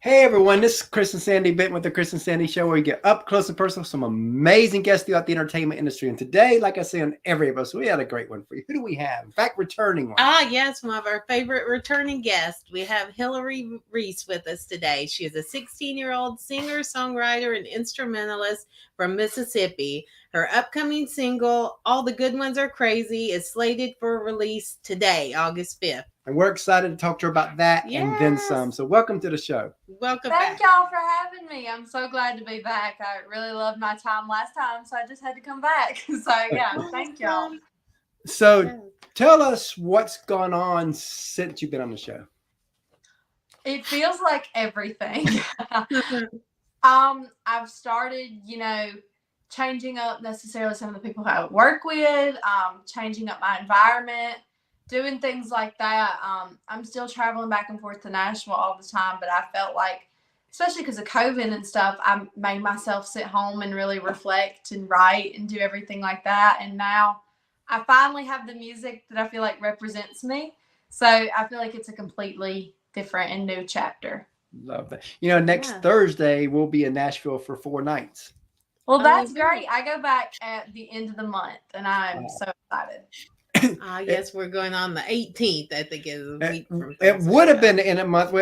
Hey everyone, this is Chris and Sandy Benton with the Chris and Sandy Show, where you get up close and personal with some amazing guests throughout the entertainment industry. And today, like I say on every episode, we had a great one for you. Who do we have? In fact, returning one. Yes, one of our favorite returning guests. We have Hillary Reese with us today. She is a 16-year-old singer, songwriter, and instrumentalist from Mississippi. Her upcoming single, All the Good Ones Are Crazy, is slated for release today, August 5th. And we're excited to talk to her about that and then some. So welcome to the show. Welcome Thank back. y'all for having me. I'm so glad to be back. I really loved my time last time, so I just had to come back. So yeah, thank y'all. So tell us what's gone on since you've been on the show. It feels like everything. I've started, changing up necessarily some of the people who I work with, changing up my environment, doing things like that. I'm still traveling back and forth to Nashville all the time, but I felt like, especially because of COVID and stuff, I made myself sit home and really reflect and write and do everything like that. And now I finally have the music that I feel like represents me. So I feel like it's a completely different and new chapter. Love that. Next Thursday, we'll be in Nashville for 4 nights. Well, that's great. I go back at the end of the month, and I'm so excited. Yes, we're going on the 18th. I think is a week from It would have been in a month.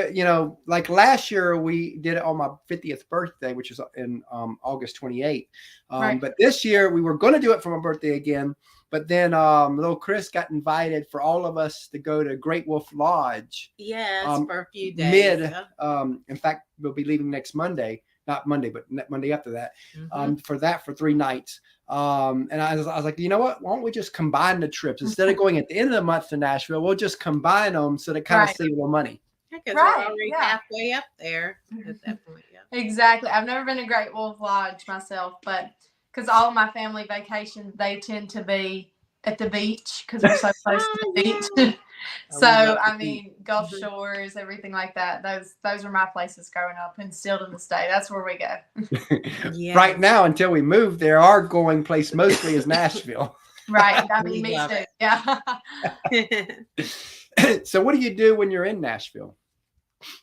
Like last year we did it on my 50th birthday, which is in August 28th. Right. But this year we were going to do it for my birthday again. But then little Chris got invited for all of us to go to Great Wolf Lodge. Yes, for a few days. In fact, we'll be leaving next Monday. Not Monday, but Monday after that. For 3 nights. And I was like, you know what? Why don't we just combine the trips instead of going at the end of the month to Nashville? We'll just combine them so they kind of save a little money. Because we're already halfway up there at that point. Yeah. Exactly. I've never been to Great Wolf Lodge myself, but because all of my family vacations, they tend to be at the beach because we're so close to the beach. So, Gulf Shores, everything like that. Those were my places growing up, and still to this day, that's where we go. Yes. Right now, until we move there, our going place mostly is Nashville. Right. Me too. Yeah. So what do you do when you're in Nashville?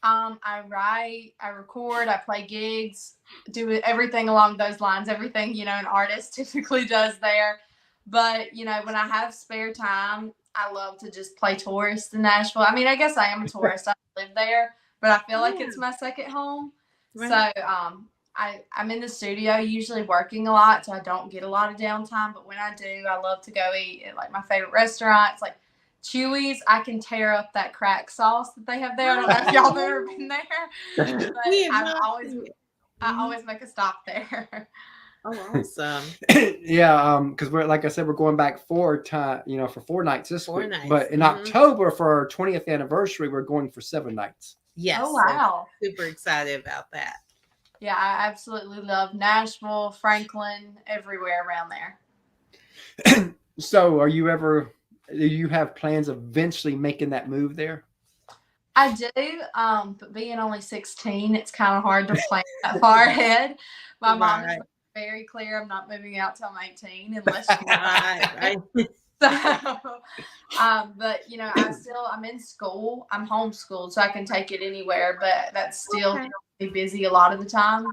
I write, I record, I play gigs, do everything along those lines, everything, an artist typically does there. But, when I have spare time, I love to just play tourist in Nashville. I guess I am a tourist. I live there, but I feel like it's my second home. Right. So I'm in the studio usually working a lot, so I don't get a lot of downtime. But when I do, I love to go eat at like my favorite restaurants, like Chewy's. I can tear up that crack sauce that they have there. I don't know if y'all have ever been there, but I always make a stop there. Oh, awesome. Yeah, because like I said, we're going back for 4 nights this week. Nights. But in October, for our 20th anniversary, we're going for 7 nights. Yes. Oh, wow. So super excited about that. Yeah, I absolutely love Nashville, Franklin, everywhere around there. So do you have plans of eventually making that move there? I do, but being only 16, it's kind of hard to plan that far ahead. My mom is very clear I'm not moving out till I'm 18 unless right. So, but I'm in school. I'm homeschooled, so I can take it anywhere. But that's still really busy a lot of the time.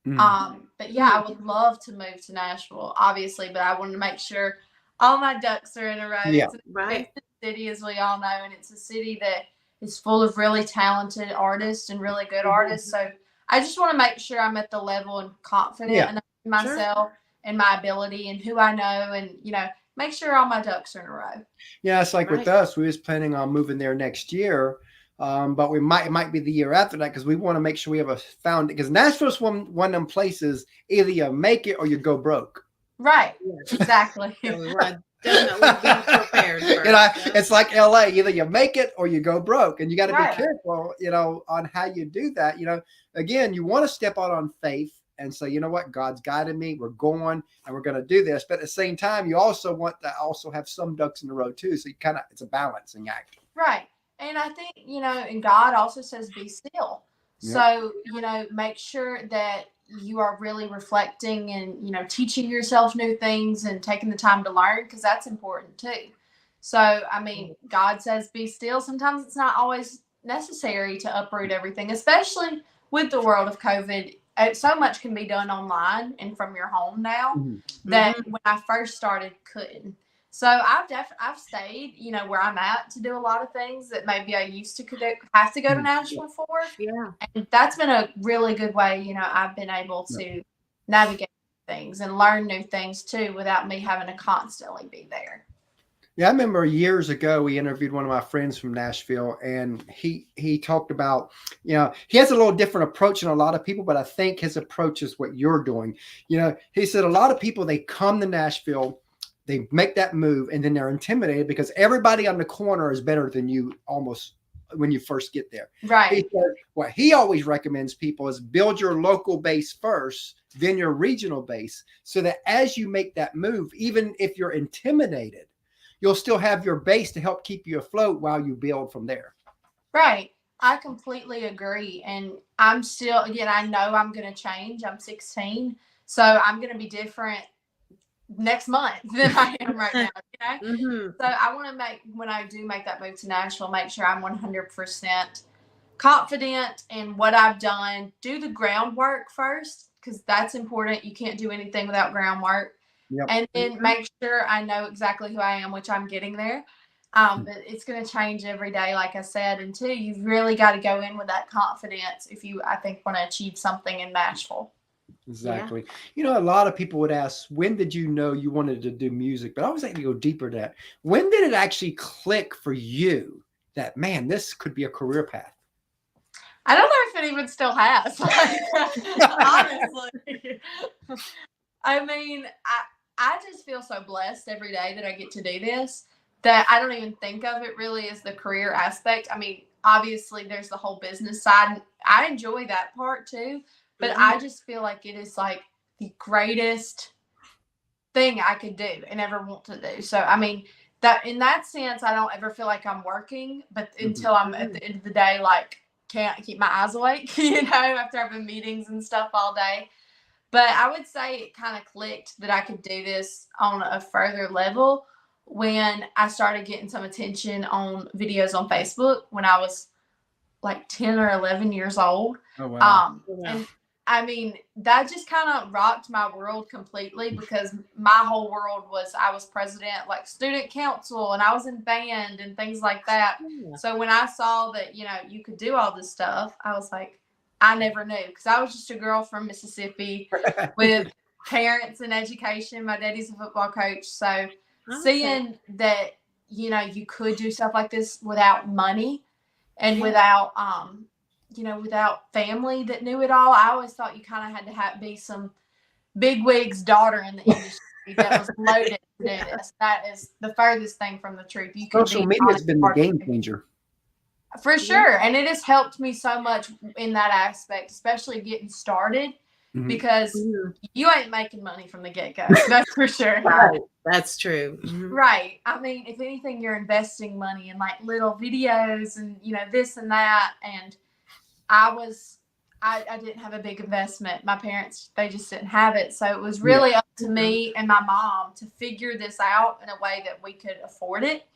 But yeah, I would love to move to Nashville, obviously. But I want to make sure all my ducks are in a row. Yeah. It's a city, as we all know, and it's a city that is full of really talented artists and really good artists. So I just want to make sure I'm at the level and confident enough in myself and my ability and who I know, and make sure all my ducks are in a row. Yeah, it's like with us, we was planning on moving there next year, but it might be the year after that because we want to make sure we have a because Nashville's one of them places, either you make it or you go broke. Right. Exactly. Definitely be prepared. It's like LA. Either you make it or you go broke, and you got to be careful, on how you do that. Again, you want to step out on faith and say, you know what, God's guided me. We're going, and we're going to do this. But at the same time, you also want to have some ducks in a row too. So you it's a balancing act. Right, and I think and God also says, "Be still." Yep. So make sure that you are really reflecting and teaching yourself new things and taking the time to learn, because that's important too. So God says be still. Sometimes it's not always necessary to uproot everything, especially with the world of COVID, so much can be done online and from your home now that when I first started, couldn't. So I've stayed, you know, where I'm at to do a lot of things that maybe I used to have to go to Nashville for. Yeah. And that's been a really good way, you know, I've been able to navigate things and learn new things too without me having to constantly be there. Yeah, I remember years ago we interviewed one of my friends from Nashville, and he talked about, you know, he has a little different approach than a lot of people, but I think his approach is what you're doing. You know, he said a lot of people, they come to Nashville, they make that move, and then they're intimidated because everybody on the corner is better than you almost when you first get there. Right. He said, what he always recommends people is build your local base first, then your regional base, so that as you make that move, even if you're intimidated, you'll still have your base to help keep you afloat while you build from there. Right. I completely agree. And I'm still, again, I know I'm going to change. I'm 16. So I'm going to be different next month than I am right now. You know? So I want to when I do make that move to Nashville, make sure I'm 100% confident in what I've done. Do the groundwork first, because that's important. You can't do anything without groundwork. Yep. And then make sure I know exactly who I am, which I'm getting there. But it's going to change every day, like I said. And two, you've really got to go in with that confidence if you, I think, want to achieve something in Nashville. Exactly. Yeah. You know, a lot of people would ask, when did you know you wanted to do music? But I always like to go deeper to that. When did it actually click for you that, man, this could be a career path? I don't know if it even still has. Honestly. I mean, I just feel so blessed every day that I get to do this that I don't even think of it really as the career aspect. I mean, obviously there's the whole business side. And I enjoy that part too, but I just feel like it is like the greatest thing I could do and ever want to do. So, I mean, that in that sense, I don't ever feel like I'm working, but until I'm at the end of the day, like can't keep my eyes awake, you know, after having meetings and stuff all day. But I would say it kind of clicked that I could do this on a further level when I started getting some attention on videos on Facebook when I was like 10 or 11 years old. Oh, wow. And I mean, that just kind of rocked my world completely because my whole world was, I was president, like student council, and I was in band and things like that. Yeah. So when I saw that, you know, you could do all this stuff, I was like, I never knew, because I was just a girl from Mississippi with parents and education. My daddy's a football coach. So seeing that, you know, you could do stuff like this without money and without, you know, without family that knew it all, I always thought you kind of had to be some bigwig's daughter in the industry that was loaded to do this. That is the furthest thing from the truth. You can Social media has been the game changer. For sure. And it has helped me so much in that aspect, especially getting started, because you ain't making money from the get-go. That's for sure. Right. That's true. Right. I mean, if anything, you're investing money in like little videos and, you know, this and that. And I didn't have a big investment. My parents, they just didn't have it. So it was really up to me and my mom to figure this out in a way that we could afford it,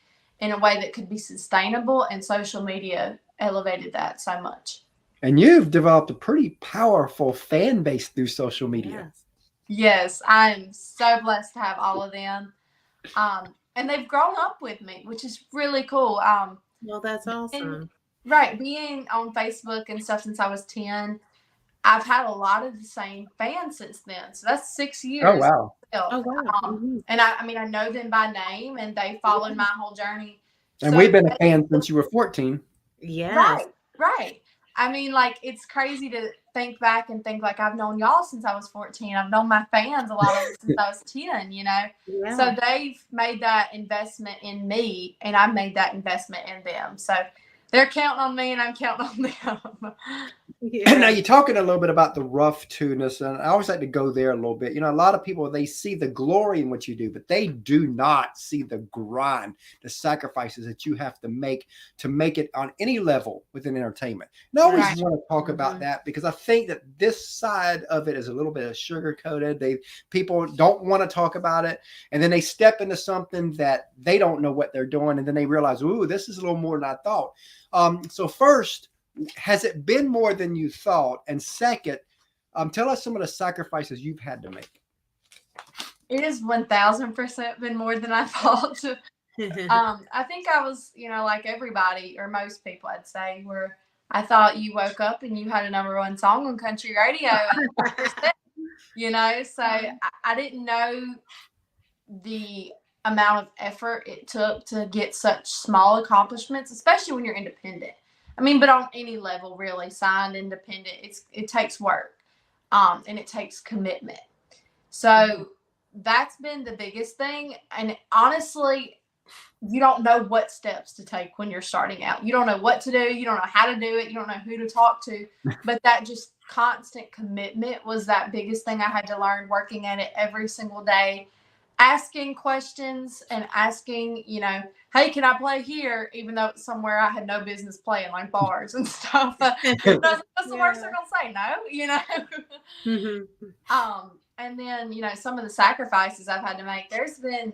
in a way that could be sustainable, and social media elevated that so much. And you've developed a pretty powerful fan base through social media. Yes, I'm so blessed to have all of them. And they've grown up with me, which is really cool. Well, that's awesome. Right. Being on Facebook and stuff since I was 10, I've had a lot of the same fans since then. So that's 6 years. Oh, wow. Oh, wow. And I mean, I know them by name, and they followed my whole journey. And so we've been a fan since you were 14. Yeah. Right. I mean, like, it's crazy to think back and think like I've known y'all since I was 14. I've known my fans, a lot of them, since I was 10, you know? Yeah. So they've made that investment in me, and I made that investment in them. So they're counting on me, and I'm counting on them. Yeah. Now, you're talking a little bit about the rough to-ness, and I always like to go there a little bit. You know, a lot of people, they see the glory in what you do, but they do not see the grind, the sacrifices that you have to make it on any level within entertainment. And I always want to talk about that, because I think that this side of it is a little bit of sugar-coated. People don't want to talk about it, and then they step into something that they don't know what they're doing, and then they realize, ooh, this is a little more than I thought. So first, has it been more than you thought? And second, tell us some of the sacrifices you've had to make. It has 1000% been more than I thought. I think I was, like everybody or most people, I'd say, where I thought you woke up and you had a #1 song on country radio. So I didn't know the amount of effort it took to get such small accomplishments, especially when you're independent. I mean, but on any level, really, signed independent, it takes work, and it takes commitment. So that's been the biggest thing. And honestly, you don't know what steps to take when you're starting out. You don't know what to do. You don't know how to do it. You don't know who to talk to. But that just constant commitment was that biggest thing I had to learn, working at it every single day, asking questions and asking, hey, can I play here? Even though it's somewhere I had no business playing, like bars and stuff. That's the worst they're going to say, no, And then, some of the sacrifices I've had to make, there's been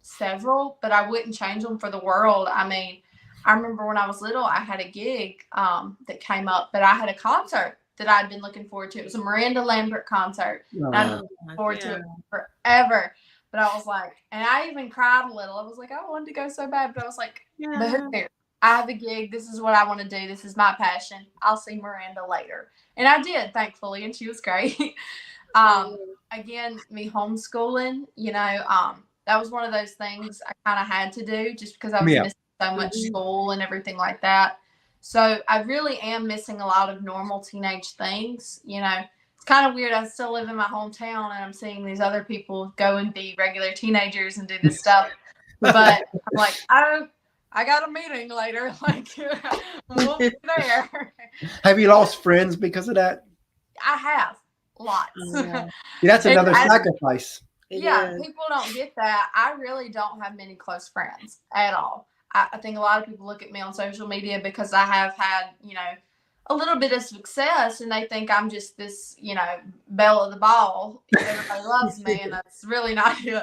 several, but I wouldn't change them for the world. I mean, I remember when I was little, I had a gig that came up, but I had a concert that I'd been looking forward to. It was a Miranda Lambert concert. I'd been looking forward to it forever. But I was like, and I even cried a little. I was like, I wanted to go so bad, but I was like, but who cares? I have a gig. This is what I want to do. This is my passion. I'll see Miranda later. And I did, thankfully, and she was great. Again, me homeschooling, that was one of those things I kind of had to do just because I was missing so much school and everything like that. So I really am missing a lot of normal teenage things. It's kind of weird. I still live in my hometown and I'm seeing these other people go and be regular teenagers and do this stuff. But I'm like, oh, I got a meeting later. Like, we'll be there. Have you lost friends because of that? I have. Lots. That's another sacrifice. People don't get that. I really don't have many close friends at all. I think a lot of people look at me on social media because I have had, a little bit of success, and they think I'm just this, belle of the ball. Everybody loves me, and that's really not it.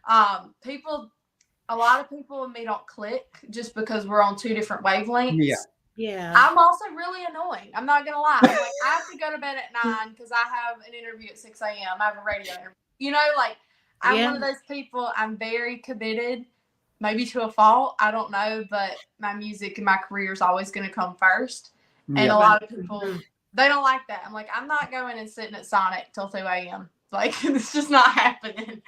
A lot of people and me don't click just because we're on 2 different wavelengths. Yeah. I'm also really annoying. I'm not going to lie. I'm like, I have to go to bed at 9 because I have an interview at 6 a.m. I have a radio interview. I'm one of those people. I'm very committed, maybe to a fault. I don't know, but my music and my career is always going to come first. And a lot of people, they don't like that. I'm like, I'm not going and sitting at Sonic till 2 a.m. Like, it's just not happening.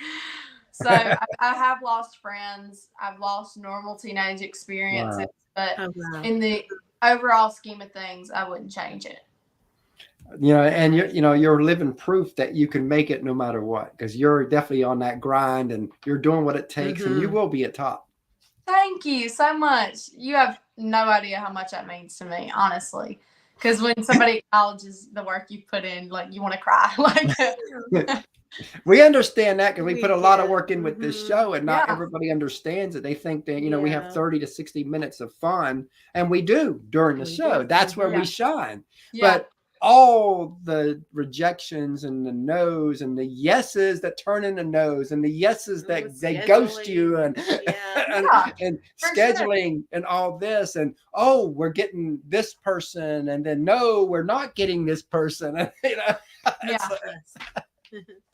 So I have lost friends. I've lost normal teenage experiences. But in the overall scheme of things, I wouldn't change it. And you're living proof that you can make it no matter what, because you're definitely on that grind and you're doing what it takes, and you will be at top. Thank you so much. You have no idea how much that means to me, honestly. Because when somebody acknowledges the work you put in, like, you want to cry. Like, we understand that because we put a lot of work in with this show, and not everybody understands it. They think that we have 30 to 60 minutes of fun, and we do during the show. That's where we shine. But all the rejections and the no's and the yeses that turn into no's and the yeses that they ghost you and scheduling and all this, and we're getting this person, and then no, we're not getting this person. I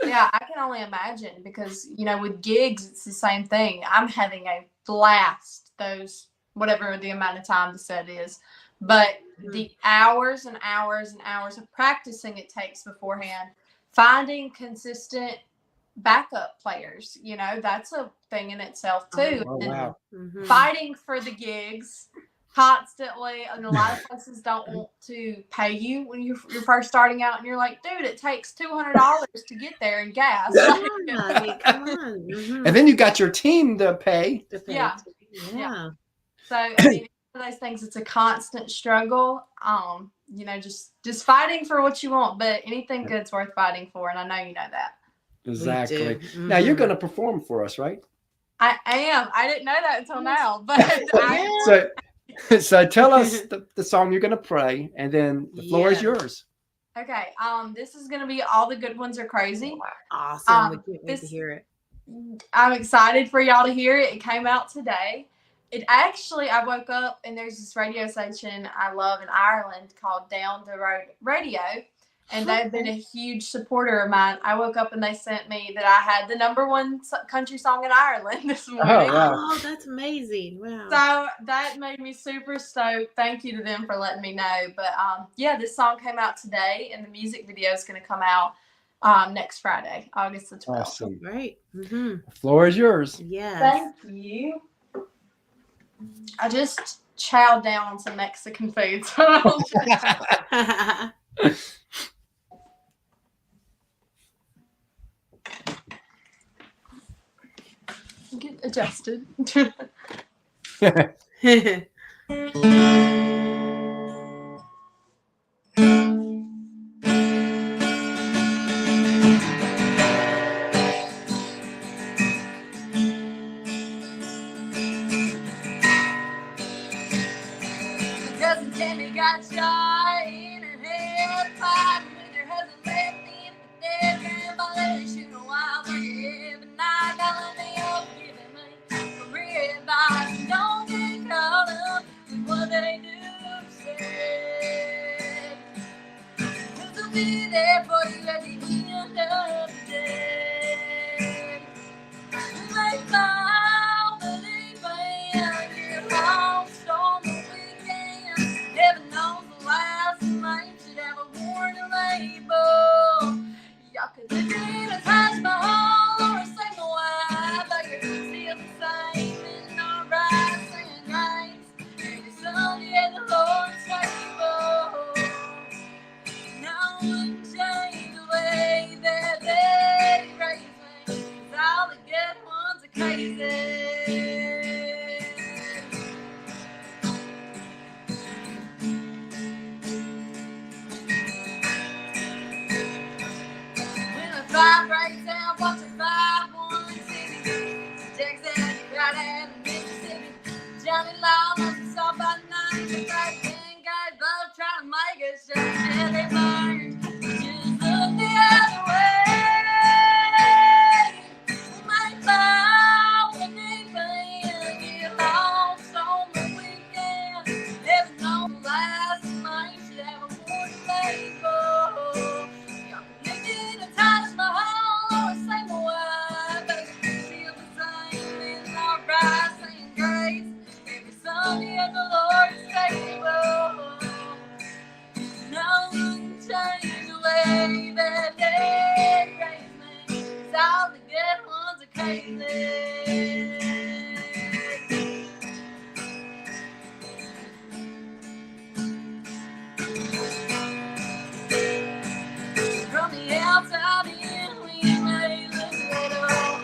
can only imagine because, with gigs, it's the same thing. I'm having a blast those, whatever the amount of time the set is, but the hours and hours and hours of practicing it takes beforehand, finding consistent backup players, that's a thing in itself too. Fighting for the gigs constantly, and a lot of places don't want to pay you when you're first starting out, and you're like, dude, it takes $200 to get there in gas. Come on. And then you got your team to pay. Yeah. So I mean, one of those things, it's a constant struggle. Just fighting for what you want, but anything good's worth fighting for, and I know you know that. Exactly. Now you're going to perform for us, right? I am. I didn't know that until now, but So tell us the song you're going to play, and then the floor is yours. Okay. This is going to be All the Good Ones Are Crazy. Awesome. We can't wait to hear it. I'm excited for y'all to hear it. It came out today. I woke up and there's this radio station I love in Ireland called Down the Road Radio. And they've been a huge supporter of mine. I woke up and they sent me that I had the #1 country song in Ireland this morning. Oh, wow. Oh, that's amazing. Wow. So that made me super stoked. Thank you to them for letting me know. But yeah, this song came out today and the music video is going to come out next Friday, August the 12th. Awesome. Great. Mm-hmm. The floor is yours. Yes. Thank you. I just chowed down on some Mexican food. So get adjusted. Cousin Tammy got shot in her head, fighting with her husband left in the dead. Grandpa let her shoot a wild bird every night. Now let me up, giving me for real advice. Don't get caught up in what they do say. 'Cause they'll be there for you at the end of the day. They found that they found your house on the weekend. Heaven knows the last name should have a warning label. Y'all could live in a Taj Mahal or a single wife, but you're still the same in our rights and grace. Every Sunday at the Lord's table. No one changed the way that they raised me. 'Cause all the good ones are crazy. When a fire breaks out, watch a 5-1 city. Texas, right out of Mississippi. Johnny Law must have saw by night. The 13 guys both trying to make us show that they burned. Just look the other way. We might fall when they bend. Get lost on the weekend. Heaven knows the last night should have a warning label. Y'all can live in a Taj Mahal or a single wife, but it's still the same in our rights and grace. Every Sunday at the Lord's table. No one changed the way that they raised me. 'Cause all the good ones are crazy. From the outside in, we may look little,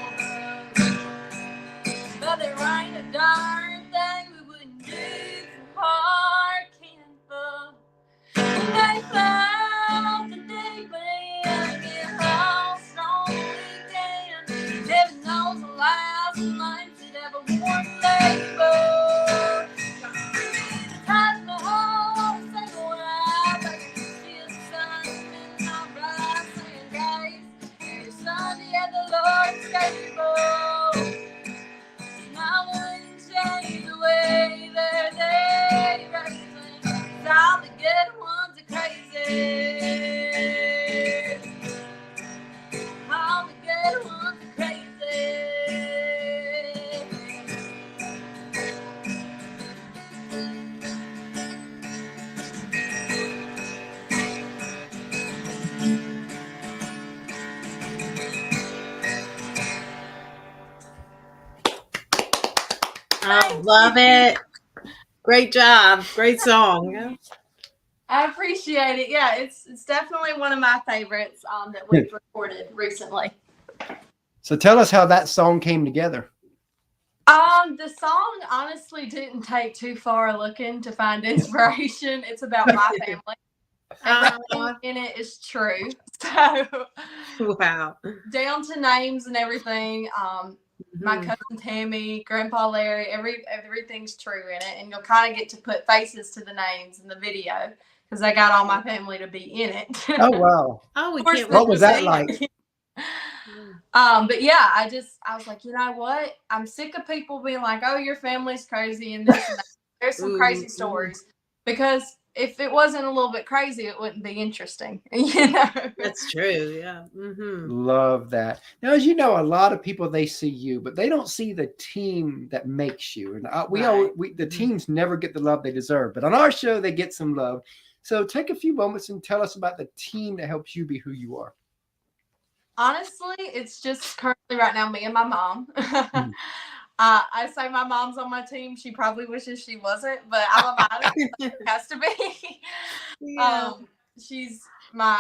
but there ain't a darn thing we wouldn't do for hard kinfolk. They found the day when get lost on the weekend. Heaven knows the last name should have a warning label. Taj Mahal, single wife, but it's still the same in our rights and grace. Every Sunday at the Lord's table. No one changed the way that they raised me. 'Cause all the good ones are crazy. All the good ones are crazy. I love it. Great job. Great song. Yeah. I appreciate it. Yeah, it's definitely one of my favorites that we've recorded recently. So tell us how that song came together. The song honestly didn't take too far looking to find inspiration. It's about my family. Everything in it is true. So Wow. down to names and everything. My cousin Tammy, Grandpa Larry, everything's true in it, and you'll kind of get to put faces to the names in the video because I got all my family to be in it. Oh wow! Oh, we Of course, can't. What was that wait to like? see But yeah, I was like, you know what? I'm sick of people being like, oh, your family's crazy and this and that. There's some crazy stories. Because if it wasn't a little bit crazy, it wouldn't be interesting. That's true. Yeah. Love that. Now, as you know, a lot of people, they see you, but they don't see the team that makes you. And the teams never get the love they deserve. But on our show, they get some love. So take a few moments and tell us about the team that helps you be who you are. Honestly, it's just currently right now me and my mom. I say my mom's on my team. She probably wishes she wasn't, but I'm about it. It has to be. Yeah. She's my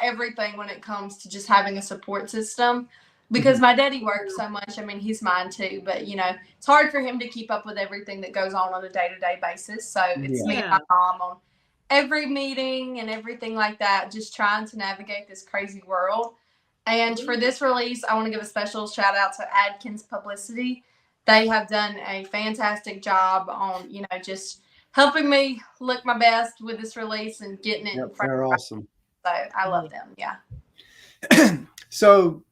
everything when it comes to just having a support system. Because my daddy works so much. I mean, he's mine too, but it's hard for him to keep up with everything that goes on a day-to-day basis. So it's me and my mom on every meeting and everything like that, just trying to navigate this crazy world. And for this release, I want to give a special shout out to Adkins Publicity. They have done a fantastic job on, just helping me look my best with this release and getting it in front they're of awesome. So I love them. Yeah. So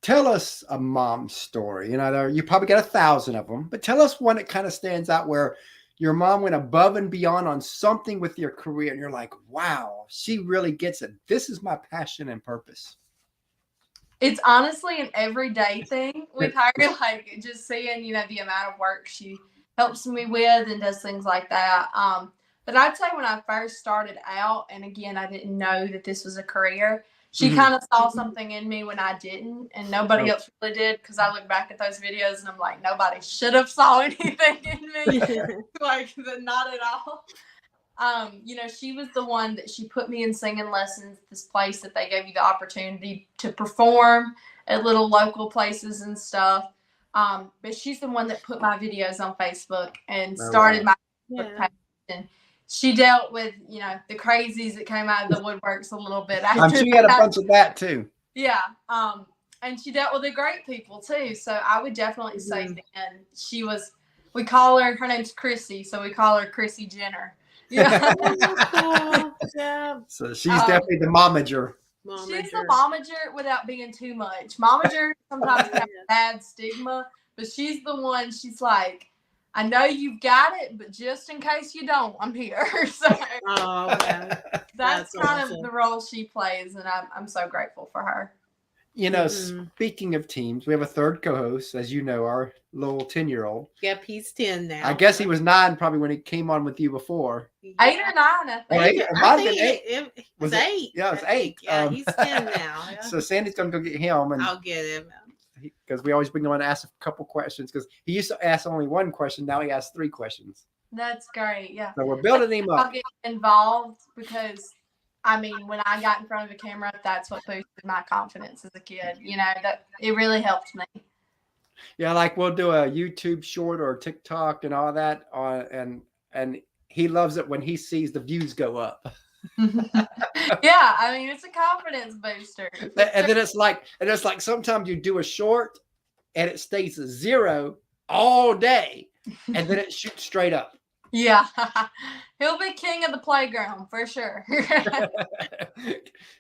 tell us a mom story. You probably got 1,000 of them, but tell us one that kind of stands out where your mom went above and beyond on something with your career. And you're like, wow, she really gets it. This is my passion and purpose. It's honestly an everyday thing with her, like just seeing, the amount of work she helps me with and does things like that. But I'd say when I first started out, and again, I didn't know that this was a career, she kind of saw something in me when I didn't, and nobody else really did, because I look back at those videos and I'm like, nobody should have saw anything in me, like not at all. She was the one that she put me in singing lessons, this place that they gave you the opportunity to perform at little local places and stuff. But she's the one that put my videos on Facebook and started my Facebook page. And she dealt with, the crazies that came out of the woodworks a little bit. I'm sure you had a bunch of that too. Yeah. And she dealt with the great people too. So I would definitely say that we call her name's Chrissy. So we call her Chrissy Jenner. Yeah. So she's definitely the momager. She's the momager without being too much. Momager sometimes has a bad stigma, but she's the one. She's like, I know you've got it, but just in case you don't, I'm here. So that's kind of the role she plays, and I'm so grateful for her. Speaking of teams, we have a third co-host, as you know, our little 10-year-old. Yep, he's 10 now. I guess he was 9 probably when he came on with you before. 8 or 9, I think. It was 8. Yeah, it was 8. Yeah, he's 10 now. Yeah. So Sandy's going to go get him. And I'll get him. Because we always bring him on and ask a couple questions. Because he used to ask only one question. Now he asks 3 questions. That's great, yeah. So we're building him up. I'll get involved because, when I got in front of a camera, that's what boosted my confidence as a kid. That it really helped me. Yeah, like we'll do a YouTube short or TikTok and all that, and he loves it when he sees the views go up. Yeah, it's a confidence booster. And then it's like sometimes you do a short and it stays at 0 all day, and then it shoots straight up. Yeah, he'll be king of the playground for sure.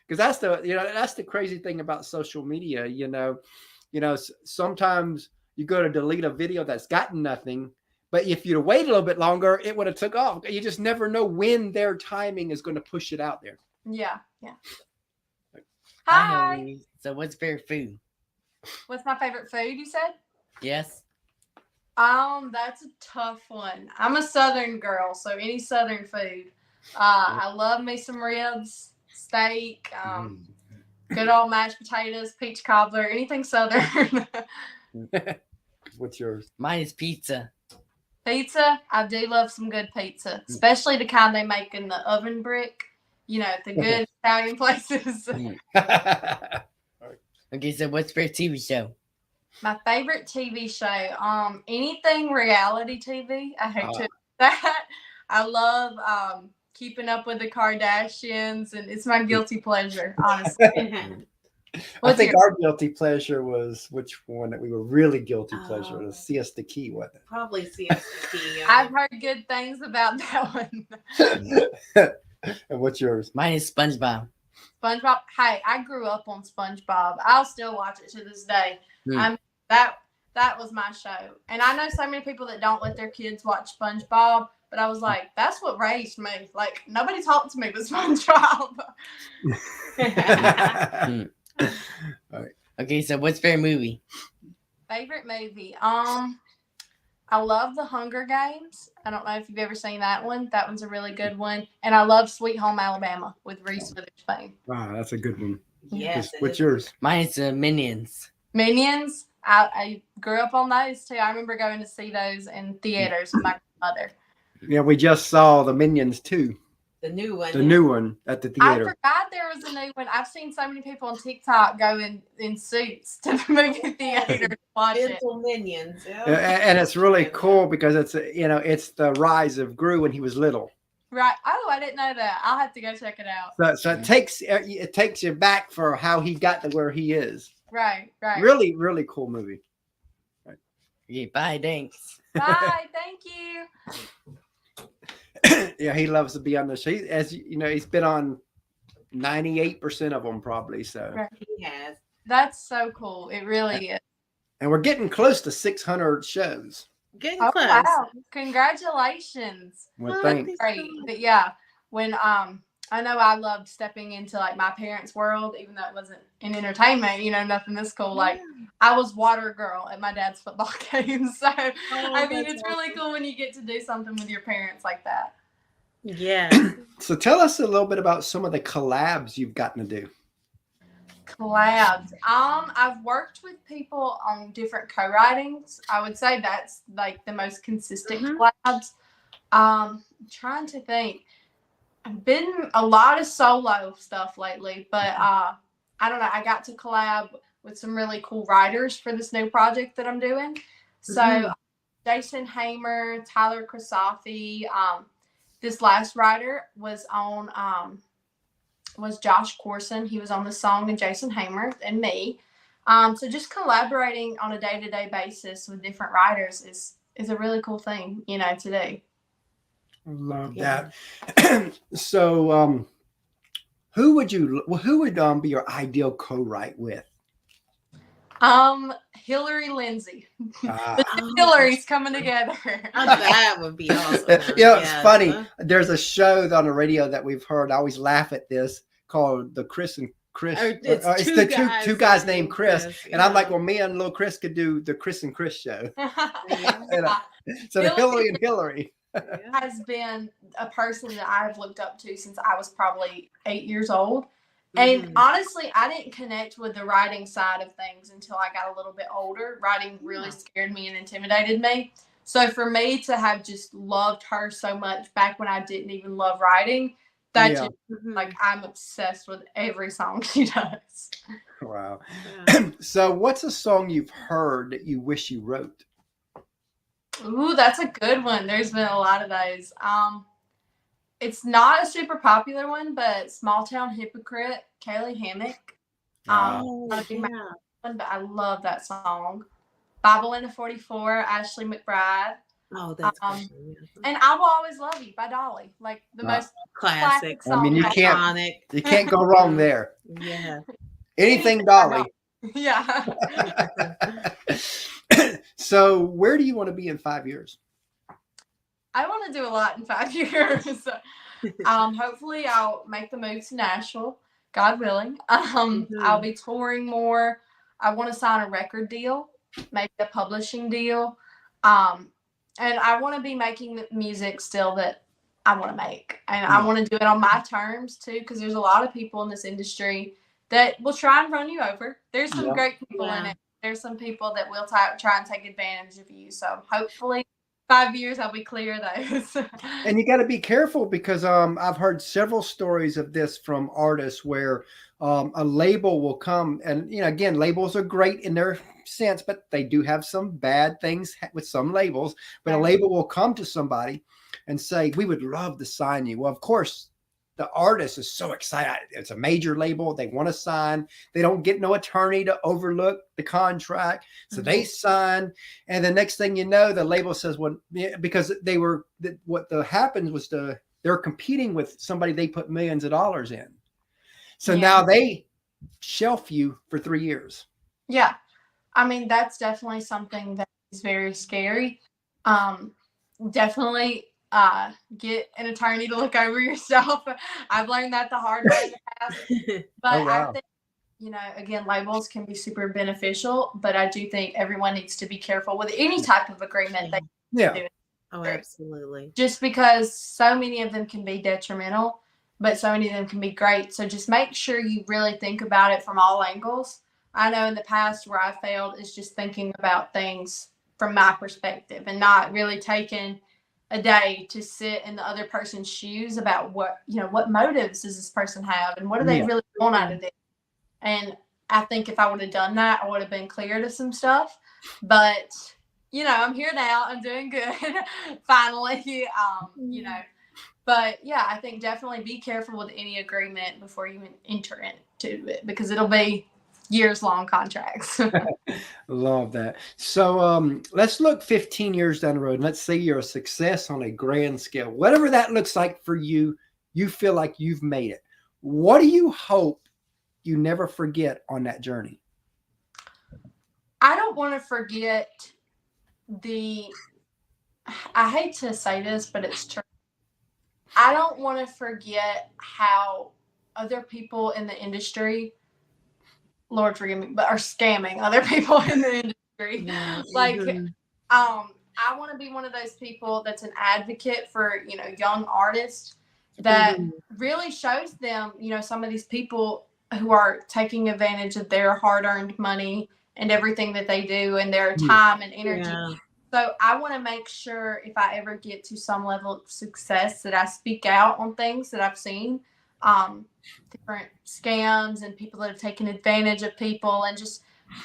Because that's the crazy thing about social media. Sometimes you go to delete a video that's gotten nothing, but if you'd wait a little bit longer, it would have took off. You just never know when their timing is going to push it out there. Yeah. Hi. So what's your favorite food? What's my favorite food, you said? Yes. That's a tough one. I'm a Southern girl, so any Southern food. I love me some ribs, steak, good old mashed potatoes, peach cobbler, anything Southern. What's yours? Mine is pizza. Pizza? I do love some good pizza, especially the kind they make in the oven brick. The good Italian places. Okay, so what's your TV show? My favorite TV show, anything reality TV. I hate to that. I love Keeping Up with the Kardashians, and it's my guilty pleasure, honestly. I think our guilty pleasure was which one that we were really guilty pleasure was Siesta Key, wasn't it? Probably Siesta Key. I've heard good things about that one. And what's yours? Mine is SpongeBob. SpongeBob. Hey, I grew up on SpongeBob. I'll still watch it to this day. Hmm. That was my show. And I know so many people that don't let their kids watch SpongeBob, but I was like, that's what raised me. Like, nobody talked to me but SpongeBob. Okay, so what's favorite movie? Favorite movie? I love The Hunger Games. I don't know if you've ever seen that one. That one's a really good one. And I love Sweet Home Alabama with Reese Witherspoon. Wow, that's a good one. Yes. What's yours? Mine's Minions. Minions. I grew up on those too. I remember going to see those in theaters with my grandmother. Yeah, we just saw the Minions 2. The new one. The new one at the I theater. forgot there was a new one. I've seen so many people on TikTok go in suits to the movie theater to watch it. Little Minions. Yeah. And it's really cool because it's it's the rise of Gru when he was little. Right. Oh, I didn't know that. I'll have to go check it out. So it takes you back for how he got to where he is. Right. Really, really cool movie. Okay, bye, thanks. Bye. Thank you. Yeah, he loves to be on the show. As you know, he's been on 98% of them probably. So Right. He has. That's so cool. It really is. and we're getting close to 600 shows. Getting Oh, close. wow. Congratulations. Well, Oh, thanks. Great. But yeah, when I know I loved stepping into like my parents' world, even though it wasn't in entertainment, nothing this cool. Like I was water girl at my dad's football games. So I mean, it's really cool when you get to do something with your parents like that. Yeah. So tell us a little bit about some of the collabs you've gotten to do. Collabs. I've worked with people on different co-writings. I would say that's like the most consistent collabs. I'm trying to think. I've been a lot of solo stuff lately, but I don't know. I got to collab with some really cool writers for this new project that I'm doing. So Jason Hamor, Tyler Krasafi, this last writer was on was Josh Courson. He was on the song, and Jason Hamor and me. So just collaborating on a day-to-day basis with different writers is a really cool thing, to do. Love that. So who would be your ideal co-write with? Hillary Lindsay. The two Hillarys coming together. Oh, that would be awesome. It's funny. There's a show on the radio that we've heard. I always laugh at this called the Chris and Chris. It's the two guys named Chris. Yeah. And I'm like, well, me and little Chris could do the Chris and Chris show. So the Hillary and Hillary has been a person that I've looked up to since I was probably 8 years old. And honestly, I didn't connect with the writing side of things until I got a little bit older. Writing really scared me and intimidated me. So for me to have just loved her so much back when I didn't even love writing, just like I'm obsessed with every song she does. Wow. So what's a song you've heard that you wish you wrote? Ooh, that's a good one. There's been a lot of those. It's not a super popular one, but Small Town Hypocrite, Kaylee Hammock. But I love that song. Bible in the 44, Ashley McBride. Oh, that's and I Will Always Love You by Dolly. Like the most classic song. I mean, you can't go wrong there. Yeah. Anything Dolly. Yeah. So where do you want to be in 5 years? I want to do a lot in 5 years. Hopefully I'll make the move to Nashville, God willing. I'll be touring more. I want to sign a record deal, maybe a publishing deal. And I want to be making music still that I want to make. And I want to do it on my terms too, because there's a lot of people in this industry that will try and run you over. There's some great people in it. There's some people that will try and take advantage of you. So hopefully 5 years I'll be clear of those. And you got to be careful because I've heard several stories of this from artists where a label will come and, again, labels are great in their sense, but they do have some bad things with some labels. But a label will come to somebody and say, we would love to sign you. Well, of course, the artist is so excited. It's a major label. They want to sign. They don't get no attorney to overlook the contract. So they sign. And the next thing you know, the label says, well, because what happened was they're competing with somebody they put millions of dollars in. So now they shelf you for 3 years. Yeah. I mean, that's definitely something that is very scary. Definitely get an attorney to look over your stuff. I've learned that the hard way in the past. But I think, again, labels can be super beneficial, but I do think everyone needs to be careful with any type of agreement they do. Oh, absolutely. Just because so many of them can be detrimental, but so many of them can be great. So just make sure you really think about it from all angles. I know in the past where I failed is just thinking about things from my perspective and not really taking a day to sit in the other person's shoes about what motives does this person have and what do they really want out of it. And I think if I would have done that, I would have been cleared of some stuff. But, I'm here now. I'm doing good. Finally, But, yeah, I think definitely be careful with any agreement before you enter into it because it'll be years-long contracts. Love that. So let's look 15 years down the road. And let's say you're a success on a grand scale. Whatever that looks like for you, you feel like you've made it. What do you hope you never forget on that journey? I don't want to forget I hate to say this, but it's true. I don't want to forget how other people in the industry, Lord forgive me, but are scamming other people in the industry. I want to be one of those people that's an advocate for, young artists that really shows them, some of these people who are taking advantage of their hard-earned money and everything that they do and their time and energy. Yeah. So I want to make sure if I ever get to some level of success that I speak out on things that I've seen, different scams and people that have taken advantage of people and just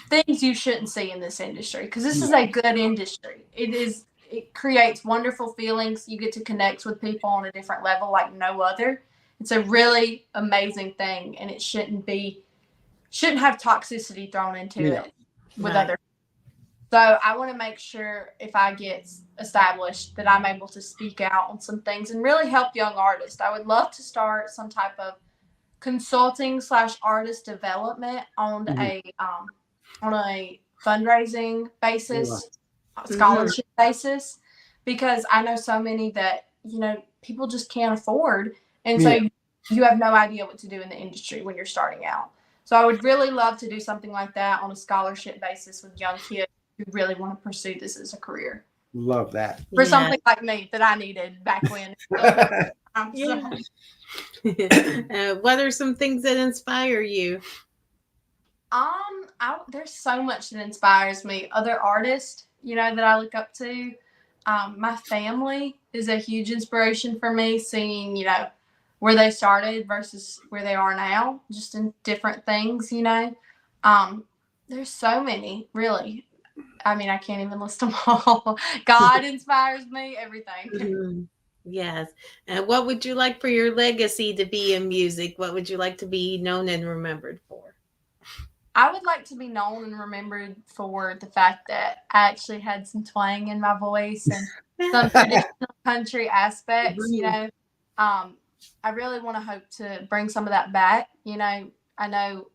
things you shouldn't see in this industry. Because this is a good industry. It creates wonderful feelings. You get to connect with people on a different level like no other. It's a really amazing thing, and it shouldn't have toxicity thrown into it with other. So I want to make sure if I get established that I'm able to speak out on some things and really help young artists. I would love to start some type of consulting / artist development on a fundraising basis, scholarship basis, because I know so many that, people just can't afford. And so you have no idea what to do in the industry when you're starting out. So I would really love to do something like that on a scholarship basis with young kids who really want to pursue this as a career. Love that. For something like me that I needed back when. What are some things that inspire you? There's so much that inspires me. Other artists, that I look up to. My family is a huge inspiration for me, seeing, where they started versus where they are now, just in different things, There's so many, really. I mean, I can't even list them all. God inspires me, everything. Yes. And what would you like for your legacy to be in music? What would you like to be known and remembered for? I would like to be known and remembered for the fact that I actually had some twang in my voice and some traditional country aspects, I really want to hope to bring some of that back. I know,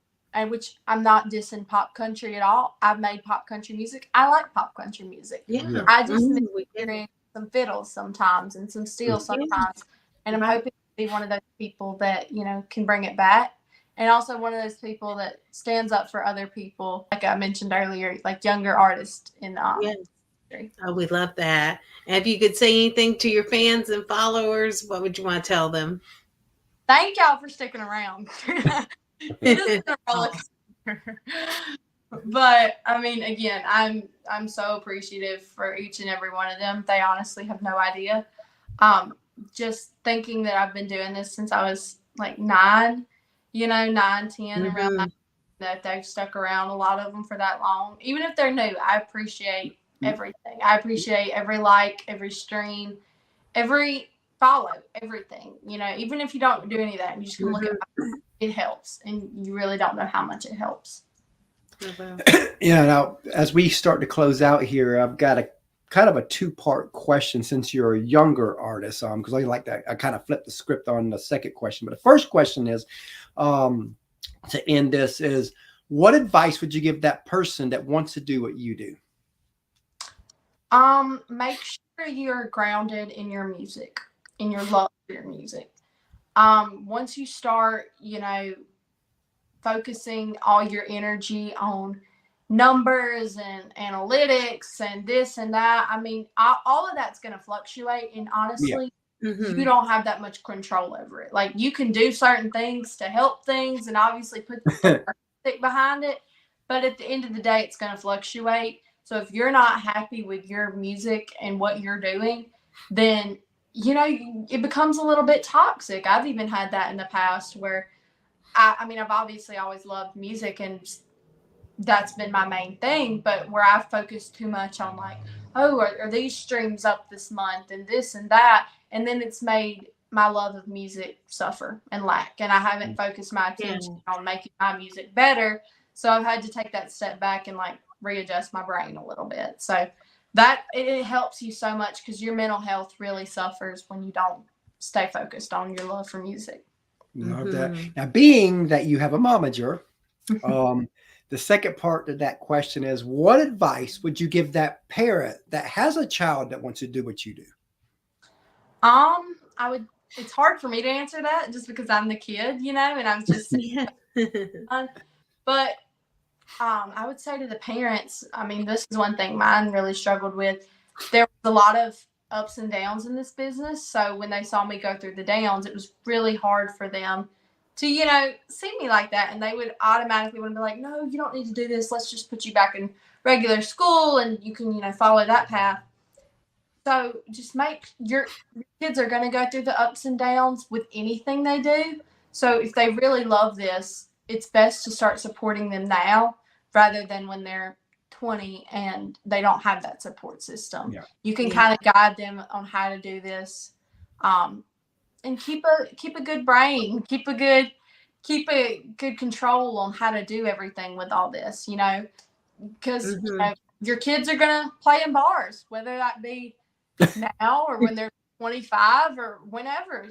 which I'm not dissing pop country at all. I've made pop country music. I like pop country music. Yeah. I just miss hearing some fiddles sometimes and some steel sometimes. And I'm hoping to be one of those people that, can bring it back. And also one of those people that stands up for other people, like I mentioned earlier, like younger artists in industry. Oh, we love that. And if you could say anything to your fans and followers, what would you want to tell them? Thank y'all for sticking around. It has been a roller coaster. But I mean, again, I'm so appreciative for each and every one of them. They honestly have no idea. Just thinking that I've been doing this since I was like 9, 9, 10, around that, that they've stuck around, a lot of them for that long. Even if they're new, I appreciate everything. I appreciate every like, every stream, every follow, everything. Even if you don't do any of that, you just can look at it helps, and you really don't know how much it helps. Now as we start to close out here, I've got a kind of a two-part question since you're a younger artist, because I like that. I kind of flipped the script on the second question. But the first question is, to end this, is what advice would you give that person that wants to do what you do? Make sure you're grounded in your music, in your love for your music. Once you start, focusing all your energy on numbers and analytics and this and that, I mean, all of that's going to fluctuate. And honestly, you don't have that much control over it. Like, you can do certain things to help things and obviously put the stick behind it. But at the end of the day, it's going to fluctuate. So if you're not happy with your music and what you're doing, then, it becomes a little bit toxic. I've even had that in the past where I've obviously always loved music and that's been my main thing, but where I've focused too much on like, oh, are these streams up this month and this and that, and then it's made my love of music suffer and lack, and I haven't focused my attention on making my music better. So I've had to take that step back and like readjust my brain a little bit. So that it helps you so much because your mental health really suffers when you don't stay focused on your love for music. Love that. Now, being that you have a momager, the second part of that question is, what advice would you give that parent that has a child that wants to do what you do? It's hard for me to answer that just because I'm the kid, and I'm just, but I would say to the parents, I mean, this is one thing mine really struggled with. There was a lot of ups and downs in this business. So when they saw me go through the downs, it was really hard for them to, see me like that. And they would automatically want to be like, no, you don't need to do this. Let's just put you back in regular school and you can, follow that path. So just your kids are going to go through the ups and downs with anything they do. So if they really love this, it's best to start supporting them now rather than when they're 20 and they don't have that support system. Yeah. You can kind of guide them on how to do this, and keep a good brain, keep a good control on how to do everything with all this, because your kids are gonna play in bars, whether that be now or when they're 25 or whenever.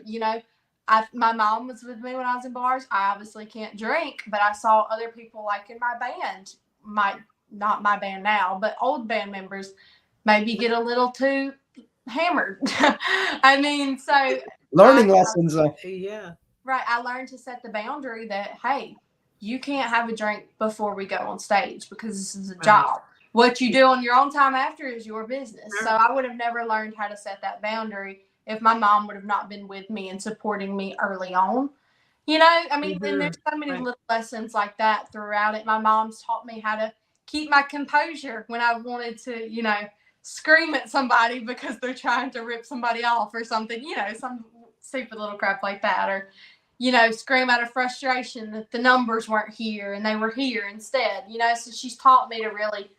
My mom was with me when I was in bars. I obviously can't drink, but I saw other people like in my band, not my band now, but old band members maybe get a little too hammered. I mean, so learning lessons. Right. I learned to set the boundary that, hey, you can't have a drink before we go on stage because this is a job. What you do on your own time after is your business. So I would have never learned how to set that boundary if my mom would have not been with me and supporting me early on. And there's so many little lessons like that throughout it. My mom's taught me how to keep my composure when I wanted to, scream at somebody because they're trying to rip somebody off or something, some stupid little crap like that. Or, scream out of frustration that the numbers weren't here and they were here instead, So she's taught me to really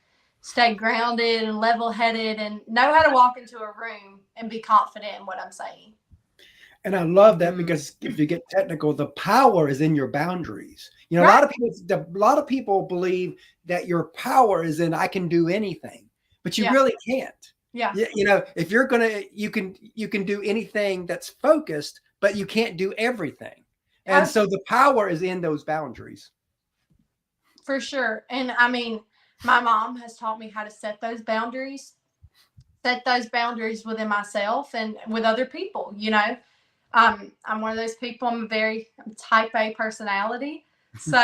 stay grounded and level-headed and know how to walk into a room and be confident in what I'm saying. And I love that because if you get technical, the power is in your boundaries. A lot of people believe that your power is in I can do anything, but you really can't. Yeah. If you're you can do anything that's focused, but you can't do everything. And so the power is in those boundaries. For sure. And I mean, my mom has taught me how to set those boundaries within myself and with other people. I'm one of those people. I'm a type A personality. So,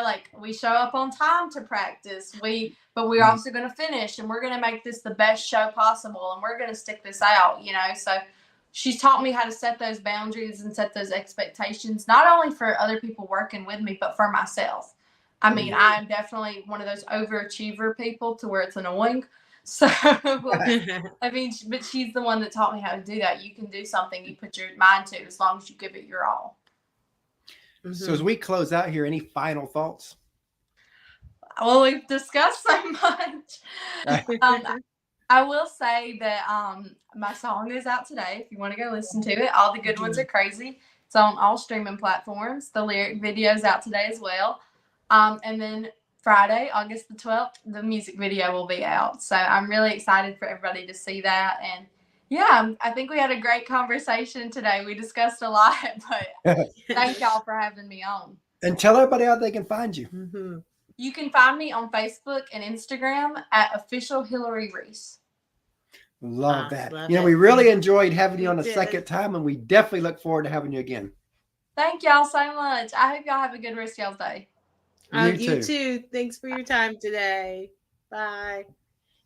like we show up on time to practice. But we're also going to finish and we're going to make this the best show possible. And we're going to stick this out, So she's taught me how to set those boundaries and set those expectations, not only for other people working with me, but for myself. I mean, I'm definitely one of those overachiever people to where it's annoying. So, I mean, but she's the one that taught me how to do that. You can do something you put your mind to as long as you give it your all. So as we close out here, any final thoughts? Well, we've discussed so much. I will say that my song is out today. If you want to go listen to it, All the Good Ones Are Crazy. It's on all streaming platforms. The lyric video is out today as well. And then Friday, August the 12th, the music video will be out. So I'm really excited for everybody to see that. And yeah, I think we had a great conversation today. We discussed a lot, but thank y'all for having me on. And tell everybody how they can find you. Mm-hmm. You can find me on Facebook and Instagram at official Hillary Reese. Love that. Love We it. really enjoyed having you on a did. second time, and we definitely look forward to having you again. Thank y'all so much. I hope y'all have a good rest of y'all's day. You too. Thanks for your time today. Bye.